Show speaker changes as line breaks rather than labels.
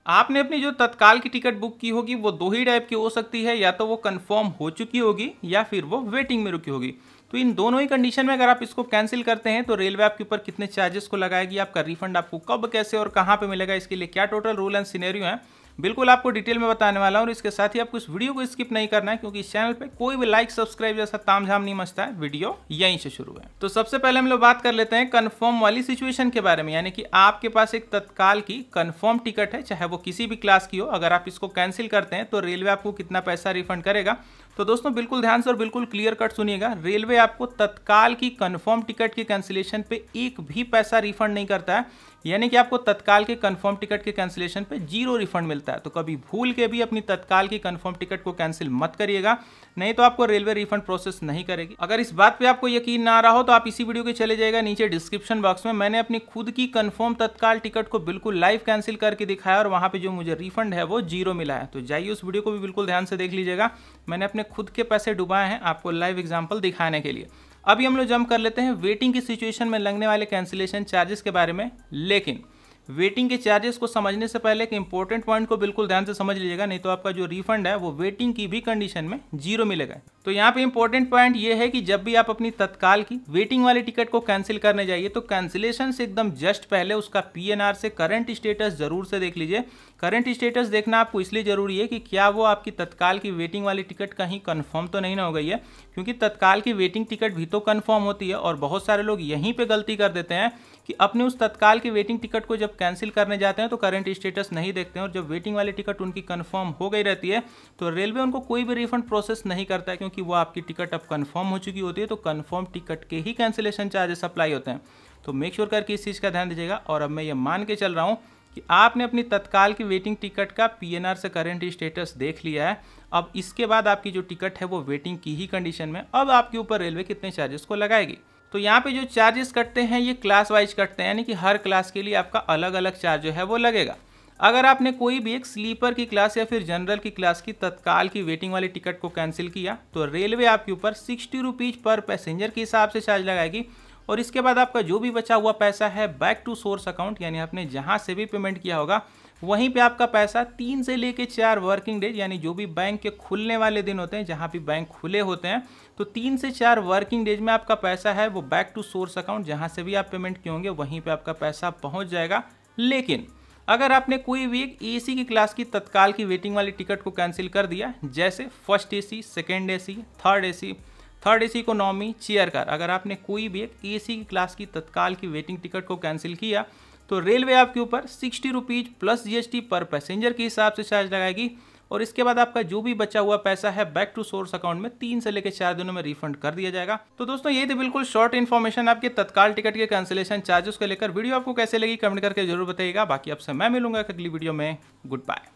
आपने अपनी जो तत्काल की टिकट बुक की होगी वो दो ही टाइप की हो सकती है, या तो वो कंफर्म हो चुकी होगी या फिर वो वेटिंग में रुकी होगी। तो इन दोनों ही कंडीशन में अगर आप इसको कैंसिल करते हैं तो रेलवे आपके ऊपर कितने चार्जेस को लगाएगी, आपका रिफंड आपको कब, कैसे और कहां पे मिलेगा, इसके लिए क्या टोटल रूल एंड सिनेरियो है, बिल्कुल आपको डिटेल में बताने वाला हूं। और इसके साथ ही आपको इस वीडियो को स्किप नहीं करना है, क्योंकि इस चैनल पे कोई भी लाइक सब्सक्राइब जैसा तामझाम नहीं मचता है। वीडियो यहीं से शुरू है। तो सबसे पहले हम लोग बात कर लेते हैं कंफर्म वाली सिचुएशन के बारे में, यानी कि आपके पास एक तत्काल की कंफर्म टिकट है, चाहे वो किसी भी क्लास की हो। अगर आप इसको कैंसिल करते हैं तो रेलवे आपको कितना पैसा रिफंड करेगा। तो दोस्तों बिल्कुल ध्यान से और बिल्कुल क्लियर कट सुनिएगा, रेलवे आपको तत्काल की कंफर्म टिकट के कैंसिलेशन पे एक भी पैसा रिफंड नहीं करता है, यानी कि आपको तत्काल के कंफर्म टिकट के कैंसिलेशन पे 0 रिफंड मिलता है। तो कभी भूल के भी अपनी तत्काल की कंफर्म टिकट को कैंसिल मत करिएगा, नहीं तो आपको रेलवे रिफंड प्रोसेस नहीं करेगी। अगर इस बात पे आपको यकीन ना आ रहा हो तो आप इसी वीडियो के चले जाएगा नीचे डिस्क्रिप्शन बॉक्स में, मैंने अपनी खुद की कंफर्म तत्काल टिकट को बिल्कुल लाइव कैंसिल करके दिखाया और वहां पे जो मुझे रिफंड है वो 0 मिला है। तो जाइए उस वीडियो को भी बिल्कुल ध्यान से देख लीजिएगा, मैंने अपने खुद के पैसे डुबाए हैं आपको लाइव एग्जाम्पल दिखाने के लिए। अभी हम लोग जंप कर लेते हैं वेटिंग की सिचुएशन में लगने वाले कैंसिलेशन चार्जेस के बारे में। लेकिन वेटिंग के चार्जेस को समझने से पहले एक इंपॉर्टेंट पॉइंट को बिल्कुल ध्यान से समझ लीजिएगा, नहीं तो आपका जो रिफंड है वो वेटिंग की भी कंडीशन में 0 मिलेगा। तो यहाँ पे इंपॉर्टेंट पॉइंट ये है कि जब भी आप अपनी तत्काल की वेटिंग वाली टिकट को कैंसिल करने जाइए तो कैंसिलेशन से एकदम जस्ट पहले उसका पीएनआर से करंट स्टेटस जरूर से देख लीजिए। करंट स्टेटस देखना आपको इसलिए जरूरी है कि क्या वो आपकी तत्काल की वेटिंग वाली टिकट कहीं कंफर्म तो नहीं ना हो गई है, क्योंकि तत्काल की वेटिंग टिकट भी तो कंफर्म होती है। और बहुत सारे लोग यहीं पे गलती कर देते हैं कि अपने उस तत्काल की वेटिंग टिकट को जब कैंसिल करने जाते हैं तो करंट स्टेटस नहीं देखते हैं, और जब वेटिंग वाली टिकट उनकी कंफर्म हो गई रहती है तो रेलवे उनको कोई भी रिफंड प्रोसेस नहीं करता है, क्योंकि वो आपकी टिकट अब कंफर्म हो चुकी होती है। तो कंफर्म टिकट के ही कैंसिलेशन चार्जेस अप्लाई होते हैं। तो मेक श्योर करके इस चीज़ का ध्यान दीजिएगा। और अब मैं ये मान के चल रहा हूँ कि आपने अपनी तत्काल की वेटिंग टिकट का पीएनआर से करंट स्टेटस देख लिया है। अब इसके बाद आपकी जो टिकट है वो वेटिंग की ही कंडीशन में, अब आपके ऊपर रेलवे कितने चार्जेस को लगाएगी। तो यहाँ पे जो चार्जेस कटते हैं ये क्लास वाइज कटते हैं, यानी कि हर क्लास के लिए आपका अलग अलग चार्ज जो है वो लगेगा। अगर आपने कोई भी एक स्लीपर की क्लास या फिर जनरल की क्लास की तत्काल की वेटिंग वाली टिकट को कैंसिल किया तो रेलवे आपके ऊपर 60 रुपीज पर पैसेंजर के हिसाब से चार्ज लगाएगी। और इसके बाद आपका जो भी बचा हुआ पैसा है बैक टू सोर्स अकाउंट, यानी आपने जहां से भी पेमेंट किया होगा वहीं पे आपका पैसा 3 से लेके 4 वर्किंग डेज, यानी जो भी बैंक के खुलने वाले दिन होते हैं, जहां भी बैंक खुले होते हैं, तो 3 से 4 वर्किंग डेज में आपका पैसा है वो बैक टू सोर्स अकाउंट, जहां से भी आप पेमेंट किए होंगे वहीं पे आपका पैसा पहुंच जाएगा। लेकिन अगर आपने कोई भी एक एसी की क्लास की तत्काल की वेटिंग वाली टिकट को कैंसिल कर दिया, जैसे first AC, second AC, third AC economy, chair car, अगर आपने कोई भी एक एसी की क्लास की तत्काल की वेटिंग टिकट को कैंसिल किया तो रेलवे आपके ऊपर 60 रुपीज प्लस जीएसटी पर पैसेंजर के हिसाब से चार्ज लगाएगी। और इसके बाद आपका जो भी बचा हुआ पैसा है बैक टू सोर्स अकाउंट में 3 से लेकर 4 दिनों में रिफंड कर दिया जाएगा। तो दोस्तों ये थी बिल्कुल शॉर्ट इन्फॉर्मेशन आपके तत्काल टिकट के कैंसिलेशन चार्जेस को लेकर। वीडियो आपको कैसे लगी कमेंट करके जरूर बताइएगा। बाकी आपसे मैं मिलूंगा अगली वीडियो में। Good bye.